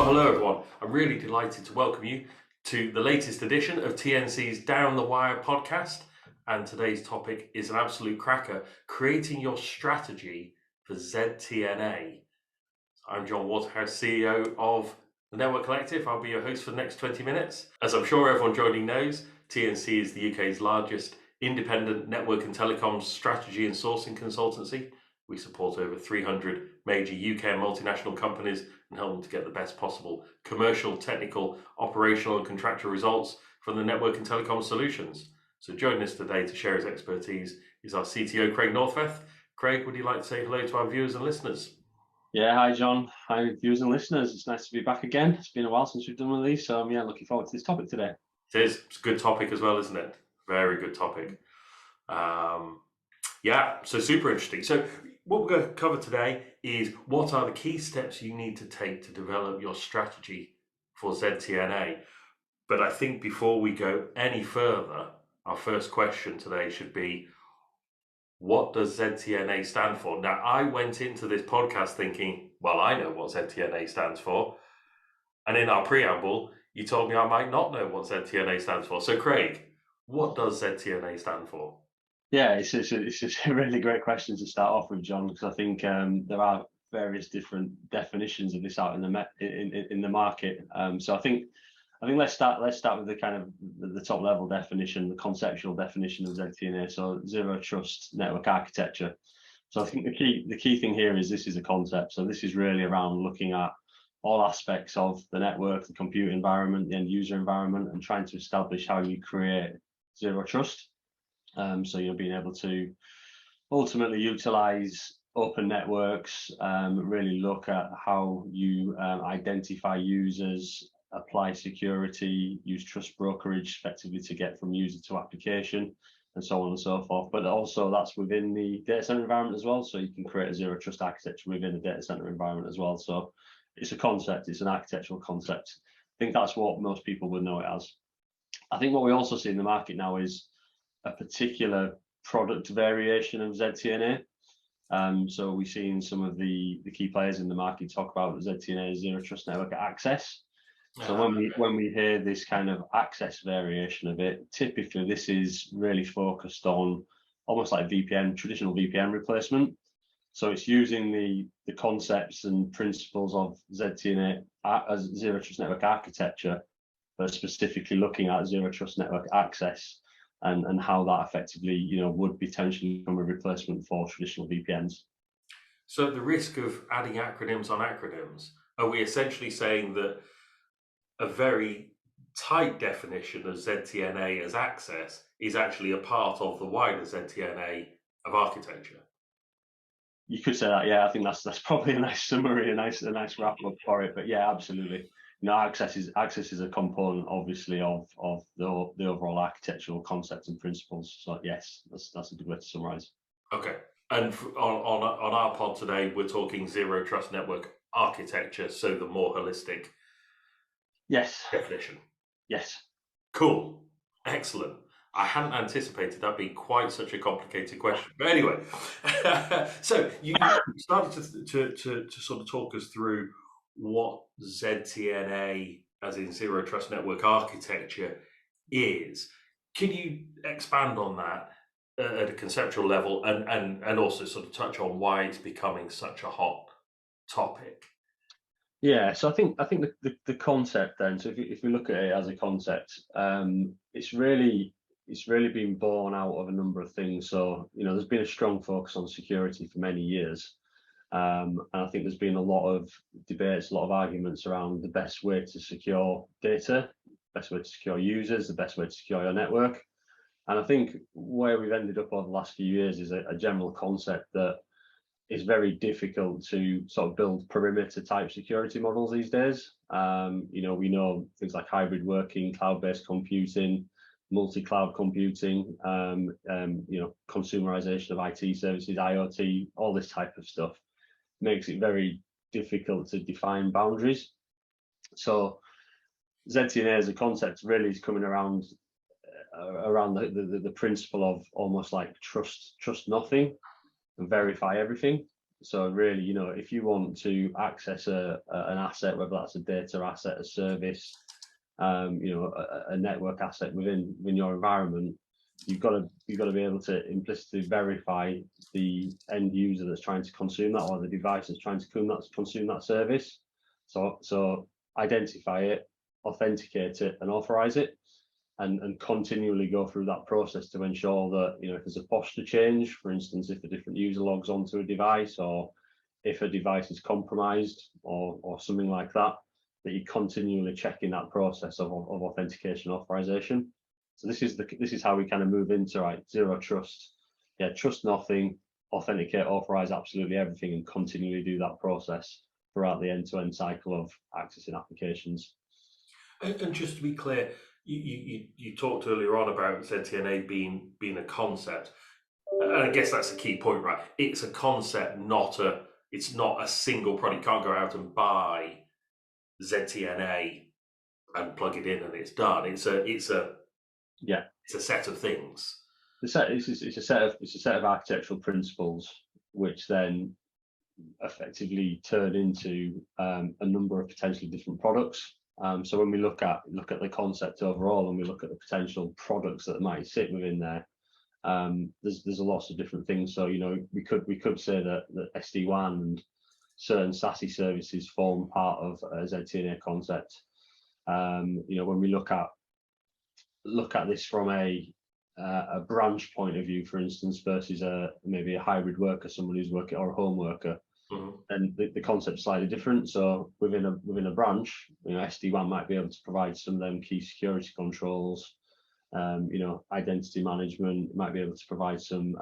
Hello everyone, I'm really delighted to welcome you to the latest edition of TNC's Down the Wire podcast, and today's topic is an absolute cracker, creating your strategy for ZTNA. I'm John Waterhouse, CEO of the Network Collective. I'll be your host for the next 20 minutes. As I'm sure everyone joining knows, TNC is the UK's largest independent network and telecoms strategy and sourcing consultancy. We support over 300 major UK and multinational companies and help them to get the best possible commercial, technical, operational and contractual results from the network and telecom solutions. So joining us today to share his expertise is our CTO, Craig Northveth. Craig, would you like to say hello to our viewers and listeners? Yeah, hi John, hi viewers and listeners. It's nice to be back again. It's been a while since we've done one of these, so yeah, looking forward to this topic today. It is. It's a good topic as well, isn't it? Very good topic. Yeah, so super interesting. So what we're going to cover today is what are the key steps you need to take to develop your strategy for ZTNA. But I think before we go any further, our first question today should be, what does ZTNA stand for? Now, I went into this podcast thinking, well, I know what ZTNA stands for. And in our preamble, you told me I might not know what ZTNA stands for. So Craig, what does ZTNA stand for? Yeah, it's a really great question to start off with, John, because I think there are various different definitions of this out in the market. So I think let's start with the kind of the top level definition, the conceptual definition of ZTNA. So zero trust network architecture. So I think the key thing here is this is a concept. So this is really around looking at all aspects of the network, the compute environment, the end user environment, and trying to establish how you create zero trust. So you're being able to ultimately utilize open networks, really look at how you identify users, apply security, use trust brokerage effectively to get from user to application, and so on and so forth. But also that's within the data center environment as well. So you can create a zero trust architecture within the data center environment as well. So it's a concept, it's an architectural concept. I think that's what most people would know it as. I think what we also see in the market now is a particular product variation of ZTNA. So we've seen some of the key players in the market talk about ZTNA as zero trust network access. So when we hear this kind of access variation of it, typically this is really focused on almost like VPN, traditional VPN replacement. So it's using the concepts and principles of ZTNA as zero trust network architecture, but specifically looking at zero trust network access and how that effectively, would potentially become a replacement for traditional VPNs. So at the risk of adding acronyms on acronyms, are we essentially saying that a very tight definition of ZTNA as access is actually a part of the wider ZTNA of architecture? You could say that, yeah. I think that's probably a nice summary, a nice wrap up for it. But yeah, absolutely. Access is a component, obviously, of the overall architectural concepts and principles. So yes, that's a good way to summarize. Okay, and on our pod today, we're talking zero trust network architecture, so the more holistic definition. Yes. Cool. Excellent. I hadn't anticipated that being quite such a complicated question. But anyway, so you started to sort of talk us through what ZTNA, as in zero trust network architecture, is. Can you expand on that at a conceptual level and also sort of touch on why it's becoming such a hot topic? Yeah, so I think the concept then. So if we look at it as a concept, it's really been born out of a number of things. So there's been a strong focus on security for many years. And I think there's been a lot of debates, a lot of arguments around the best way to secure data, best way to secure users, the best way to secure your network. And I think where we've ended up over the last few years is a general concept that is very difficult to sort of build perimeter type security models these days. We know things like hybrid working, cloud-based computing, multi-cloud computing, consumerization of IT services, IoT, all this type of stuff makes it very difficult to define boundaries. So ZTNA as a concept really is coming around the principle of almost like trust nothing and verify everything. So really, if you want to access an asset, whether that's a data asset, a service, a network asset within your environment, you've got to be able to implicitly verify the end user that's trying to consume that, or the device that's trying to consume that service. So identify it, authenticate it, and authorize it, and continually go through that process to ensure that, if there's a posture change, for instance, if a different user logs onto a device, or if a device is compromised, or something like that, that you're continually checking that process of authentication authorization. So this is how we kind of move into zero trust. Yeah, trust nothing, authenticate, authorize absolutely everything, and continually do that process throughout the end-to-end cycle of accessing applications. And just to be clear, you talked earlier on about ZTNA being a concept, and I guess that's a key point, right? It's a concept, it's not a single product. You can't go out and buy ZTNA and plug it in and it's done. It's a set of things. It's a set of architectural principles which then effectively turn into a number of potentially different products. So when we look at the concept overall, and we look at the potential products that might sit within there, there's a lot of different things. So we could say that SD-WAN and certain SASE services form part of a ZTNA concept. When we look at this from a branch point of view, for instance, versus maybe a hybrid worker, someone who's working, or a home worker, and the concept's slightly different. So within a branch, SD-WAN might be able to provide some of them key security controls, identity management. It might be able to provide some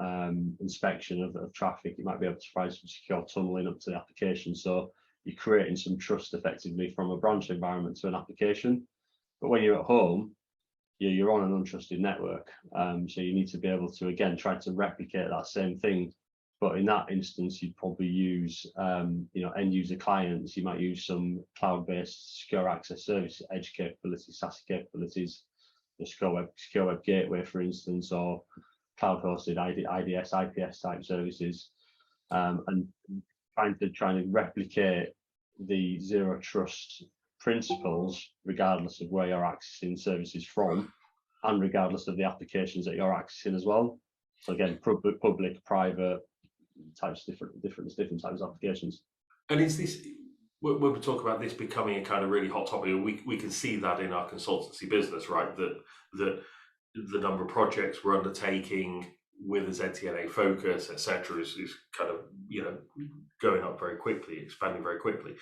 inspection of traffic. It might be able to provide some secure tunneling up to the application. So you're creating some trust effectively from a branch environment to an application. But when you're at home, you're on an untrusted network. So you need to be able to, again, try to replicate that same thing. But in that instance, you'd probably use, end user clients. You might use some cloud-based secure access services, edge capabilities, SASE capabilities, the secure web gateway, for instance, or cloud-hosted IDS, IPS type services, and trying to replicate the zero trust principles, regardless of where you're accessing services from, and regardless of the applications that you're accessing as well. So again, public, private types, different types of applications. And is this, when we talk about this becoming a kind of really hot topic, we can see that in our consultancy business, right? That the number of projects we're undertaking with a ZTNA focus, etc., is kind of going up very quickly, expanding very quickly.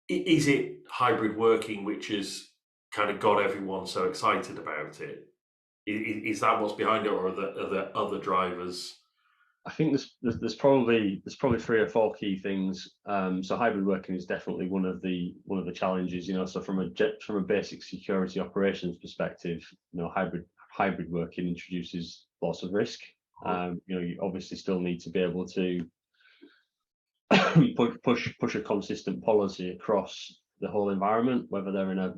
Is it hybrid working which has kind of got everyone so excited about it? Is that what's behind it, or are there other drivers? I think there's probably 3 or 4 key things. So hybrid working is definitely one of the challenges. So from a basic security operations perspective, hybrid working introduces lots of risk. You obviously still need to be able to push a consistent policy across the whole environment, whether they're in a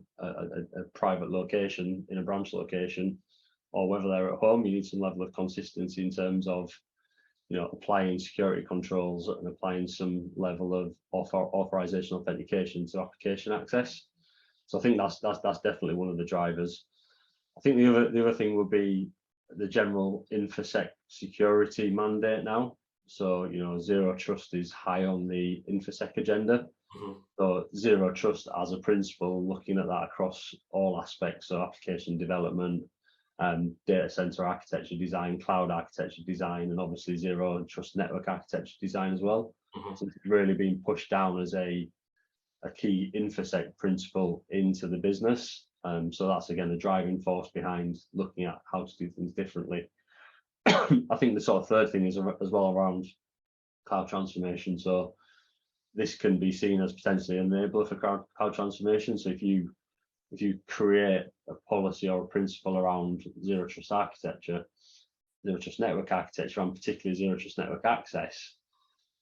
private location, in a branch location, or whether they're at home. You need some level of consistency in terms of applying security controls and applying some level of authorization authentication to application access. So I think that's definitely one of the drivers. I think the other thing would be the general InfoSec security mandate now. So zero trust is high on the InfoSec agenda. So zero trust as a principle, looking at that across all aspects, so application development, data center architecture design, cloud architecture design, and obviously zero trust network architecture design as well. So it's really been pushed down as a key InfoSec principle into the business. So that's again the driving force behind looking at how to do things differently. I think the sort of third thing is as well around cloud transformation. So this can be seen as potentially an enabler for cloud transformation. So if you create a policy or a principle around zero trust architecture, zero trust network architecture, and particularly zero trust network access,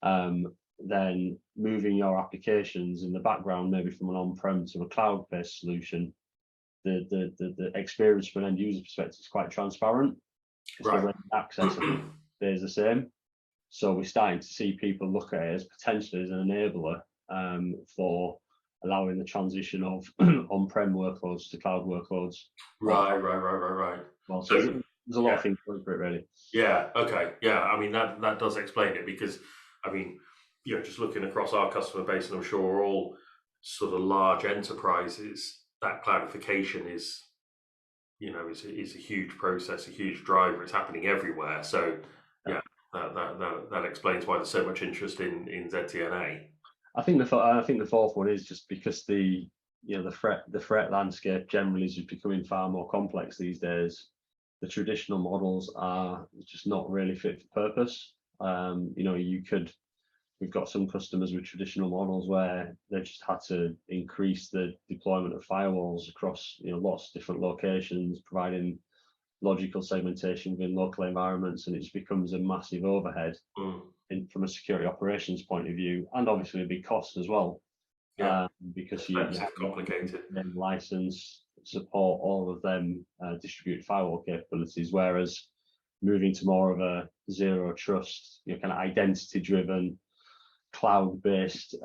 then moving your applications in the background, maybe from an on-prem to a cloud-based solution, the experience from an end user perspective is quite transparent. Right. So when access stays the same. So we're starting to see people look at it as potentially as an enabler for allowing the transition of on-prem workloads to cloud workloads. Right. Well, So so there's a lot of things going for it, really. yeah, okay, yeah. I mean that does explain it, because I mean, just looking across our customer base, and I'm sure we're all sort of large enterprises, that cloudification is is a huge process, a huge driver. It's happening everywhere. So yeah, that explains why there's so much interest in ZTNA. I think the fourth one is just because the threat landscape generally is just becoming far more complex these days. The traditional models are just not really fit for purpose. We've got some customers with traditional models where they've just had to increase the deployment of firewalls across lots of different locations, providing logical segmentation within local environments, and it just becomes a massive overhead from a security operations point of view, and obviously a big cost as well. Because you have complicated license, support all of them distributed firewall capabilities, whereas moving to more of a zero trust, kind of identity driven, cloud-based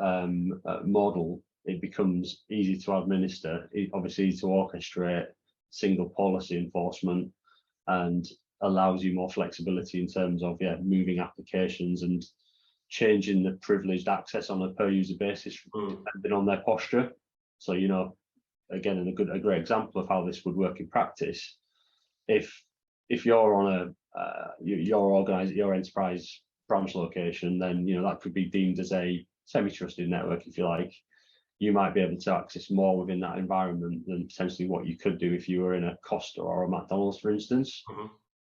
model, it becomes easy to administer, obviously easy to orchestrate, single policy enforcement, and allows you more flexibility in terms of moving applications and changing the privileged access on a per user basis depending on their posture. So again, a great example of how this would work in practice, if you're on your enterprise branch location, then that could be deemed as a semi-trusted network, if you like. You might be able to access more within that environment than potentially what you could do if you were in a Costa or a McDonald's, for instance,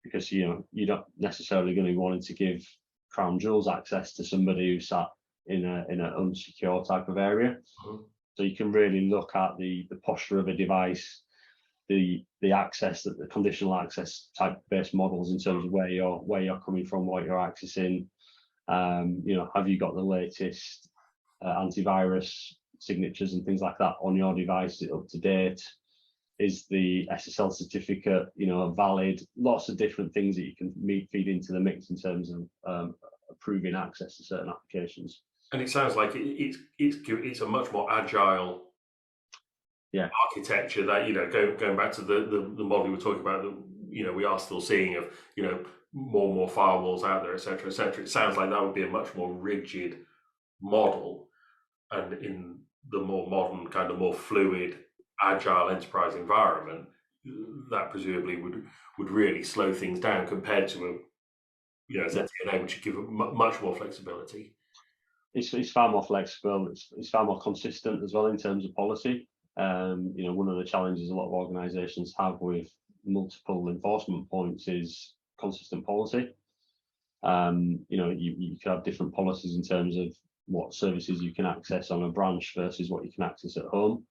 because you're not necessarily going to be wanting to give crown jewels access to somebody who's sat in an unsecure type of area. So you can really look at the posture of a device, the access, the conditional access type based models in terms of where you're coming from, what you're accessing. Have you got the latest antivirus signatures and things like that on your device? Is it up to date? Is the SSL certificate valid? Lots of different things that you can feed into the mix in terms of approving access to certain applications. And it sounds like it's a much more agile architecture that going back to the model we were talking about, that we are still seeing of more and more firewalls out there, etc., etc. It sounds like that would be a much more rigid model, and in the more modern, kind of more fluid, agile enterprise environment, that presumably would really slow things down compared to ZTNA, which would give much more flexibility. It's far more flexible. It's far more consistent as well in terms of policy. One of the challenges a lot of organisations have with multiple enforcement points is consistent policy. You can have different policies in terms of what services you can access on a branch versus what you can access at home.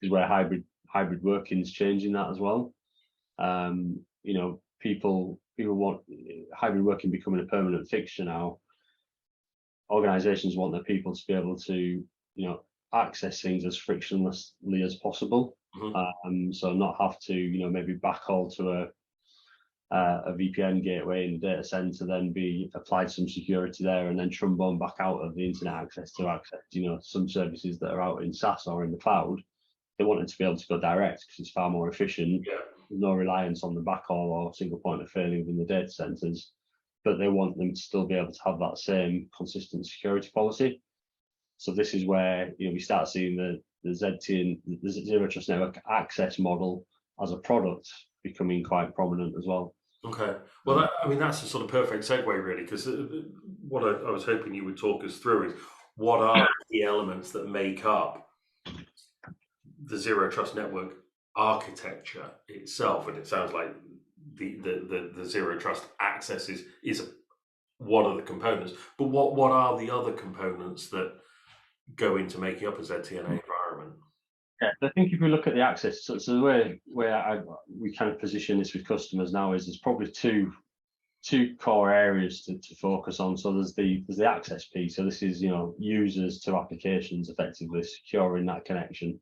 Is where hybrid working is changing that as well. People want hybrid working becoming a permanent fixture now. Organisations want their people to be able to access things as frictionlessly as possible. So not have to maybe backhaul to a VPN gateway in the data center, then be applied some security there, and then trombone back out of the internet access to access some services that are out in SaaS or in the cloud. They want it to be able to go direct because it's far more efficient. No reliance on the backhaul or single point of failure within the data centers, but they want them to still be able to have that same consistent security policy. So this is where we start seeing the the zero trust network access model as a product becoming quite prominent as well. Okay, well, that's a sort of perfect segue, really, because what I was hoping you would talk us through is what are the elements that make up the zero trust network architecture itself, and it sounds like the zero trust access is one of the components. But what are the other components that go into making up a ZTNA environment? Yeah, I think if we look at the access, so the way we kind of position this with customers now is there's probably two core areas to focus on. So there's the access piece. So this is users to applications, effectively securing that connection.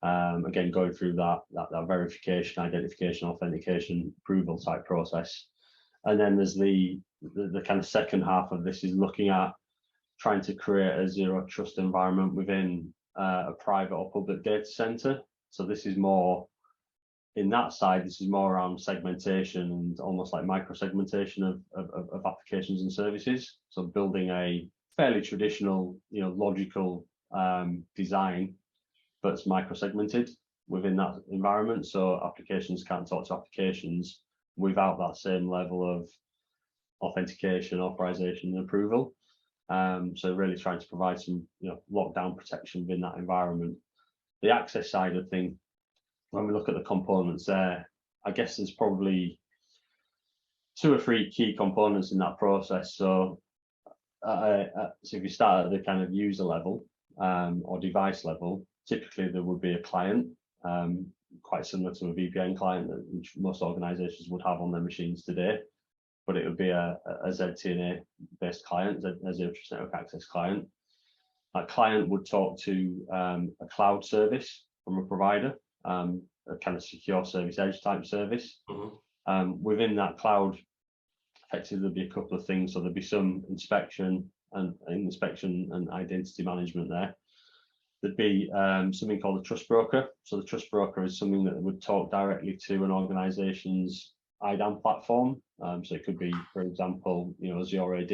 Again, going through that verification, identification, authentication, approval type process. And then there's the kind of second half of this is looking at trying to create a zero trust environment within a private or public data center. So this is more in that side, this is more around segmentation and almost like micro segmentation of applications and services. So building a fairly traditional, logical design, but it's micro segmented within that environment. So applications can't talk to applications without that same level of authentication, authorization, and approval. So really trying to provide some, lockdown protection within that environment. The access side of things, when we look at the components there, I guess there's probably 2 or 3 key components in that process. So, if you start at the kind of user level or device level, typically there would be a client, quite similar to a VPN client that which most organizations would have on their machines today, but it would be a ZTNA based client, a zero trust network access client. That client would talk to a cloud service from a provider, a kind of secure service edge type service. Within that cloud, effectively there'll be a couple of things. So there'll be some inspection and identity management there. There'd be something called a trust broker. So the trust broker is something that would talk directly to an organization's IDAM platform. So it could be, for example, Azure AD.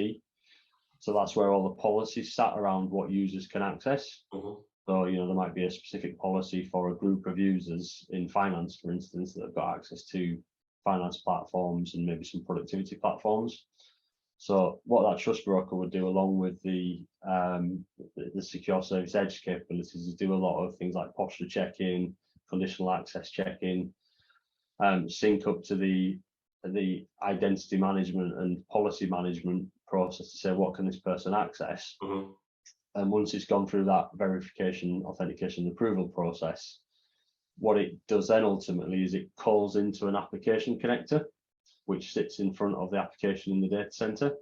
So that's where all the policies sat around what users can access. So, there might be a specific policy for a group of users in finance, for instance, that have got access to finance platforms and maybe some productivity platforms. So what that trust broker would do, along with the secure service edge capabilities, is do a lot of things like posture checking, conditional access checking, sync up to the identity management and policy management process to say what can this person access. And once it's gone through that verification, authentication, and approval process, what it does then ultimately is it calls into an application connector, which sits in front of the application in the data center.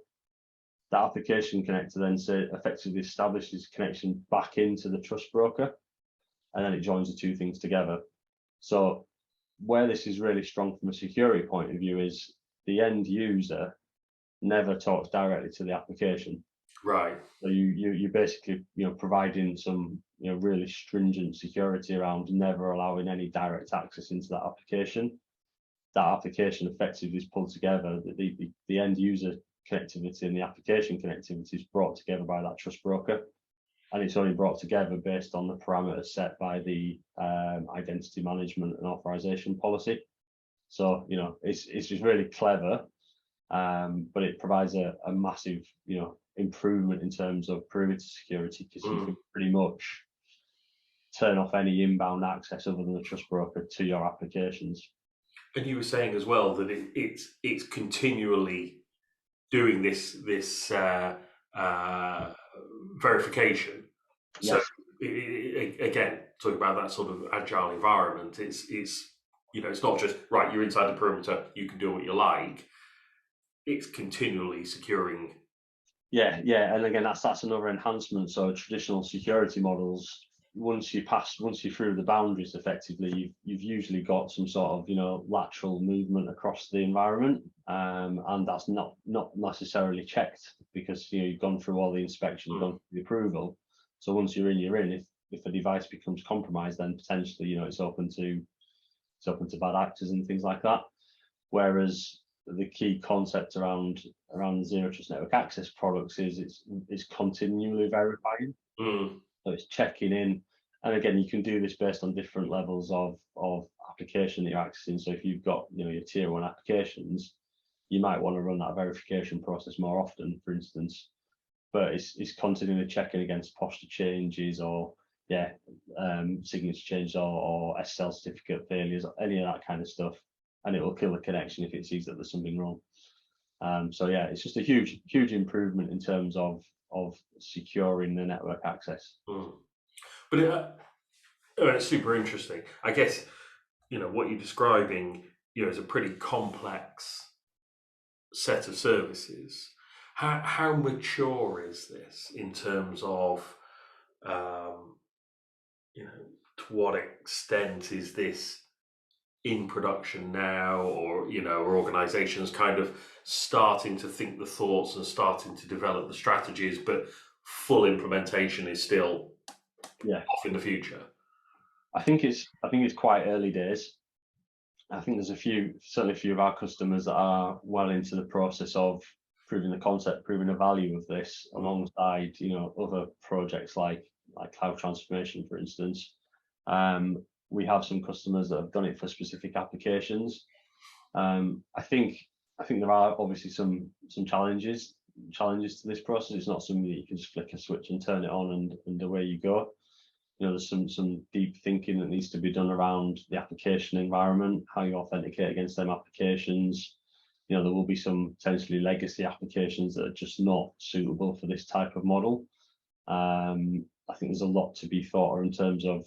That application connector then effectively establishes connection back into the trust broker, and then it joins the 2 things together. So where this is really strong from a security point of view is the end user never talks directly to the application. Right. So you basically providing some really stringent security around never allowing any direct access into that application. That application effectively is pulled together. The end user connectivity and the application connectivity is brought together by that trust broker, and it's only brought together based on the parameters set by the identity management and authorization policy. So it's just really clever, but it provides a massive improvement in terms of perimeter security, because you can pretty much turn off any inbound access other than the trust broker to your applications. And you were saying as well that it's continually doing this verification. Yes. So again, talking about that sort of agile environment, it's not just right, you're inside the perimeter, you can do what you like. It's continually securing. Yeah, and again, that's another enhancement. So traditional security models, once you're through the boundaries, effectively, you've usually got some sort of lateral movement across the environment, and that's not necessarily checked, because you've gone through all the inspection, you've gone through the approval. So once you're in. If a device becomes compromised, then potentially it's open to bad actors and things like that. Whereas the key concept around the zero trust network access products is it's continually verifying. So it's checking in, and again, you can do this based on different levels of application that you're accessing. So if you've got your tier 1 applications, you might want to run that verification process more often, for instance. But it's continually checking against posture changes or signature changes or SSL certificate failures, any of that kind of stuff, and it will kill the connection if it sees that there's something wrong. So it's just a huge improvement in terms of securing the network access. But it's super interesting. I guess what you're describing is a pretty complex set of services. How mature is this in terms of to what extent is this in production now, or or organizations kind of starting to think the thoughts and starting to develop the strategies, but full implementation is still off in the future? I think it's quite early days. I think there's certainly a few of our customers that are well into the process of proving the concept, proving the value of this, alongside other projects like cloud transformation, for instance. We have some customers that have done it for specific applications. I think there are obviously some challenges to this process. It's not something that you can just flick a switch and turn it on and away you go. There's some deep thinking that needs to be done around the application environment, how you authenticate against them applications. There will be some potentially legacy applications that are just not suitable for this type of model. I think there's a lot to be thought of in terms of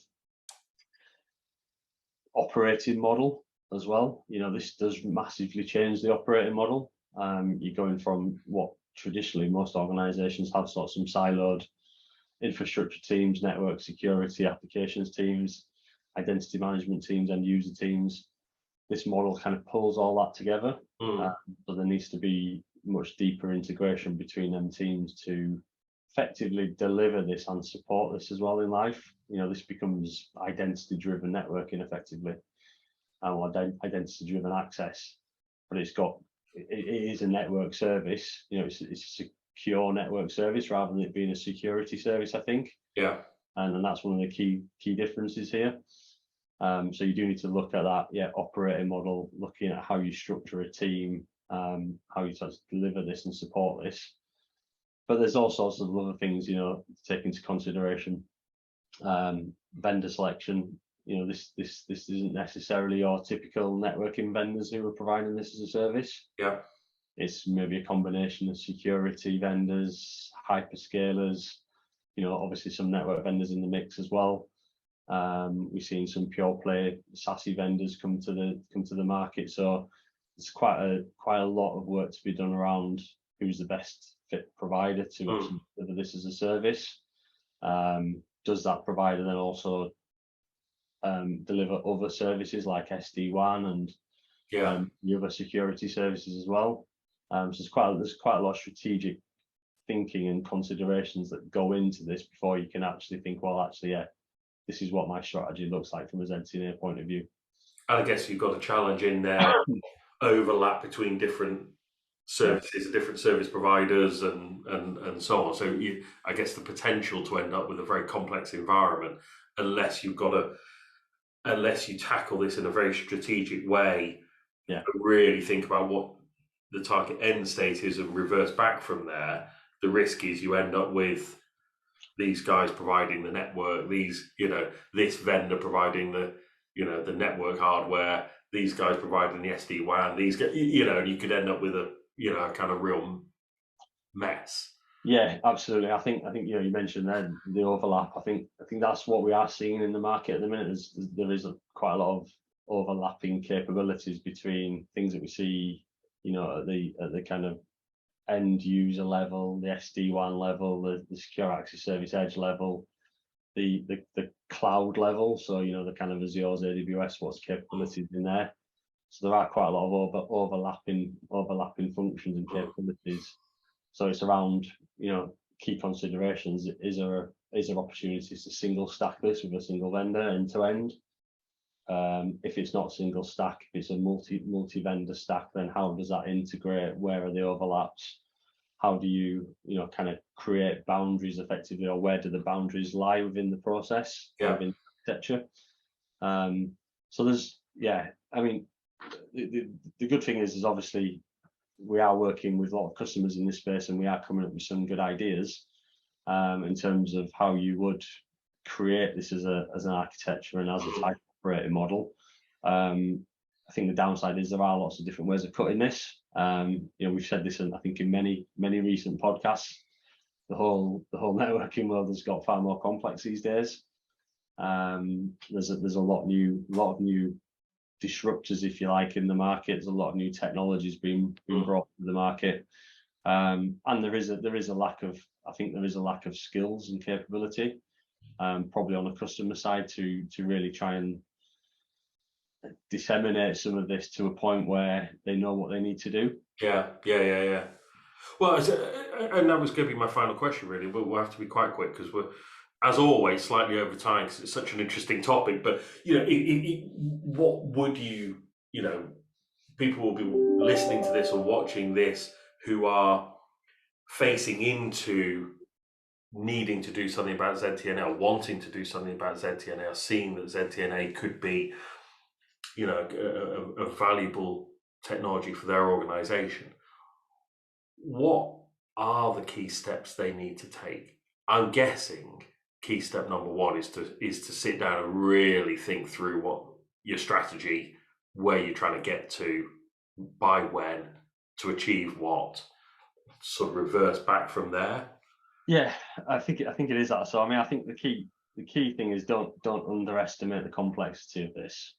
operating model as well. This does massively change the operating model. You're going from what traditionally most organizations have, sort of some siloed infrastructure teams, network security, applications teams, identity management teams, and user teams. This model kind of pulls all that together. So there needs to be much deeper integration between them teams to effectively deliver this and support this as well in life. This becomes identity-driven networking effectively, or identity-driven access, but it is a network service. It's a secure network service rather than it being a security service, I think. Yeah. And that's one of the key differences here. So you do need to look at that, operating model, looking at how you structure a team, how you sort of deliver this and support this. But there's all sorts of other things, to take into consideration. Vendor selection. This isn't necessarily your typical networking vendors who are providing this as a service. Yeah. It's maybe a combination of security vendors, hyperscalers, obviously some network vendors in the mix as well. We've seen some pure play SASE vendors come to the market. So there's quite a lot of work to be done around who's the best fit provider to actually deliver this as a service. Does that provider then also deliver other services like SD-WAN and the other security services as well? So there's quite a lot of strategic thinking and considerations that go into this before you can actually think, well, actually, this is what my strategy looks like from a ZTNA point of view. And I guess you've got a challenge in there, overlap between different services, different service providers, and so on. So I guess the potential to end up with a very complex environment, unless you tackle this in a very strategic way, and really think about what the target end state is and reverse back from there. The risk is you end up with these guys providing the network, this vendor providing the network hardware, these guys providing the SD-WAN, these guys, you could end up with a kind of real mess. Yeah, absolutely. I think you mentioned then the overlap. I think that's what we are seeing in the market at the minute. There is quite a lot of overlapping capabilities between things that we see, at the kind of end user level, the SD-WAN level, the secure access service edge level, the cloud level. So the kind of Azure's, AWS, what's capabilities in there. So there are quite a lot of overlapping functions and capabilities. So it's around key considerations. Is there opportunities to single stack this with a single vendor end to end? If it's not single stack, if it's a multi-vendor stack, then how does that integrate? Where are the overlaps? How do you kind of create boundaries effectively, or where do the boundaries lie within the process, within the architecture? So there's I mean, the good thing is obviously we are working with a lot of customers in this space, and we are coming up with some good ideas in terms of how you would create this as an architecture and as a type operating model. I think the downside is there are lots of different ways of cutting this. We've said this, I think, in many recent podcasts. The whole networking world has got far more complex these days. There's a lot of new disruptors, if you like, in the market. There's a lot of new technologies being brought to the market, and there is a lack of skills and capability, probably on the customer side to really try and disseminate some of this to a point where they know what they need to do. Yeah. Well, and that was going to be my final question, really. But we'll have to be quite quick because we're, as always, slightly over time because it's such an interesting topic. But what would people will be listening to this or watching this who are facing into needing to do something about ZTNA, wanting to do something about ZTNA, seeing that ZTNA could be, a valuable technology for their organization. What are the key steps they need to take? I'm guessing key step number one is to sit down and really think through what your strategy, where you're trying to get to, by when, to achieve what, sort of reverse back from there. Yeah, I think it is that. So I mean, I think the key thing is don't underestimate the complexity of this.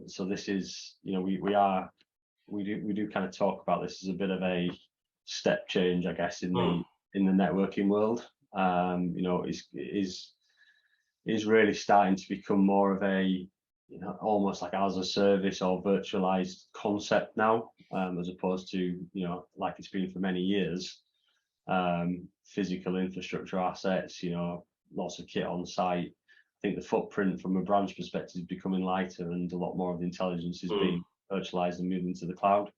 So this is, we do kind of talk about this as a bit of a step change, I guess, in the networking world. Is really starting to become more of a, almost like as a service or virtualized concept now, as opposed to, like it's been for many years. Physical infrastructure assets, lots of kit on site. I think the footprint from a branch perspective is becoming lighter, and a lot more of the intelligence is being virtualized and moved into the cloud.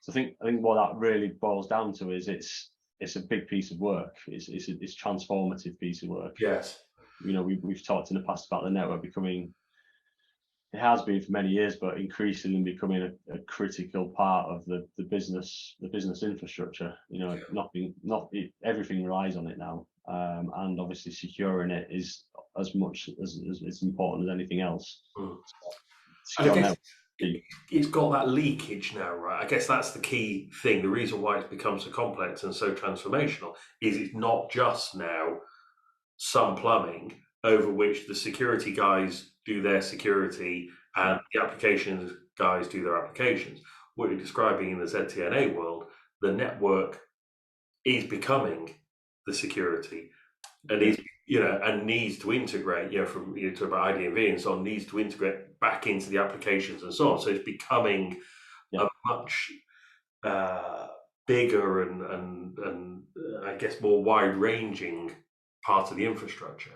So I think what that really boils down to is it's a big piece of work. It's transformative piece of work. Yes. We've talked in the past about the network becoming, it has been for many years, but increasingly becoming a critical part of the business infrastructure. Everything relies on it now, and obviously securing it is as much as important as anything else. I guess it's got that leakage now, right? I guess that's the key thing. The reason why it's become so complex and so transformational is it's not just now some plumbing over which the security guys do their security and the applications guys do their applications. What you're describing in the ZTNA world, the network is becoming the security and is, and needs to integrate, from talk about IDV and so on, needs to integrate back into the applications and so on. So it's becoming a much bigger and I guess more wide-ranging part of the infrastructure.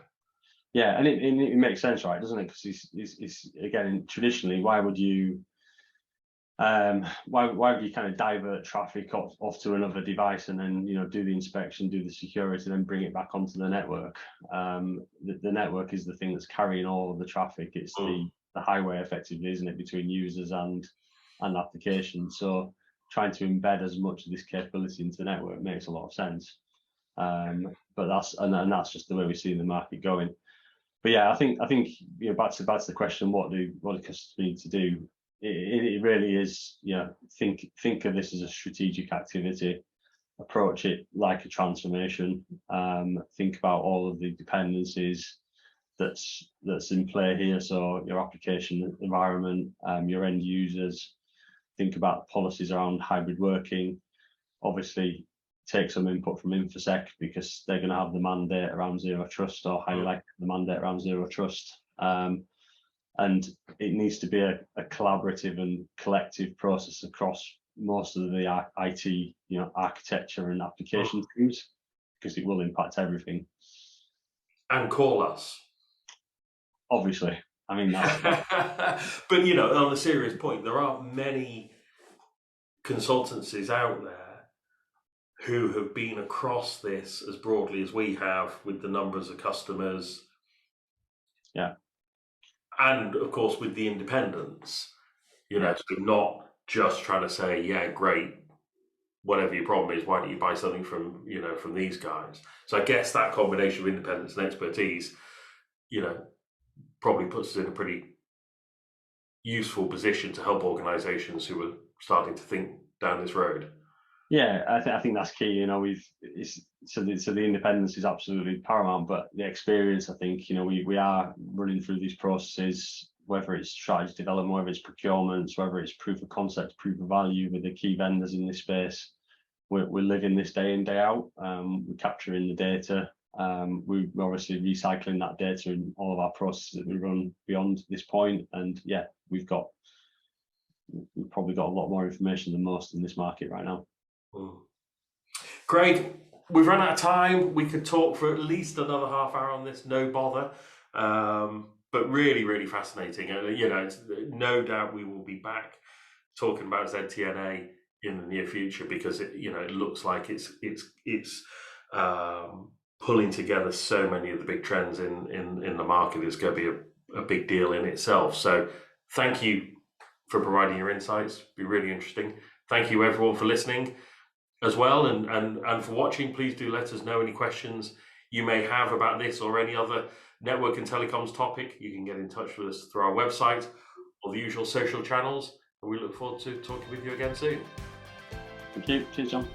Yeah, and it makes sense, right? Doesn't it? Because it's again, traditionally, why would you kind of divert traffic off to another device and then do the inspection, do the security, and then bring it back onto the network? The network is the thing that's carrying all of the traffic. It's the highway, effectively, isn't it, between users and applications? So trying to embed as much of this capability into the network makes a lot of sense. But that's just the way we see the market going. But yeah, I think back to the question, what do customers need to do? It really is, think of this as a strategic activity, approach it like a transformation. Think about all of the dependencies that's in play here. So your application environment, your end users. Think about policies around hybrid working. Obviously, take some input from InfoSec because they're going to have the mandate around zero trust, or highly likely the mandate around zero trust. And it needs to be a collaborative and collective process across most of the IT, architecture and application teams, because it will impact everything. And call us. Obviously. I mean, that's... But, on a serious point, there aren't many consultancies out there who have been across this as broadly as we have, with the numbers of customers. Yeah. And of course, with the independence, so not just trying to say, yeah, great, whatever your problem is, why don't you buy something from these guys? So I guess that combination of independence and expertise, probably puts us in a pretty useful position to help organizations who are starting to think down this road. Yeah, I think that's key. So the independence is absolutely paramount, but the experience, I think, we are running through these processes, whether it's strategy development, whether it's procurements, whether it's proof of concept, proof of value with the key vendors in this space. We're living this day in, day out. We're capturing the data. We're obviously recycling that data in all of our processes that we run beyond this point, and yeah, we've probably got a lot more information than most in this market right now. Craig, we've run out of time. We could talk for at least another half hour on this, no bother. But really, really fascinating. You know, no doubt we will be back talking about ZTNA in the near future, because it looks like it's pulling together so many of the big trends in the market. It's going to be a big deal in itself. So thank you for providing your insights. It'll be really interesting. Thank you everyone for listening as well, and for watching. Please do let us know any questions you may have about this or any other network and telecoms topic. You can get in touch with us through our website or the usual social channels, and we look forward to talking with you again soon. Thank you. Cheers, John.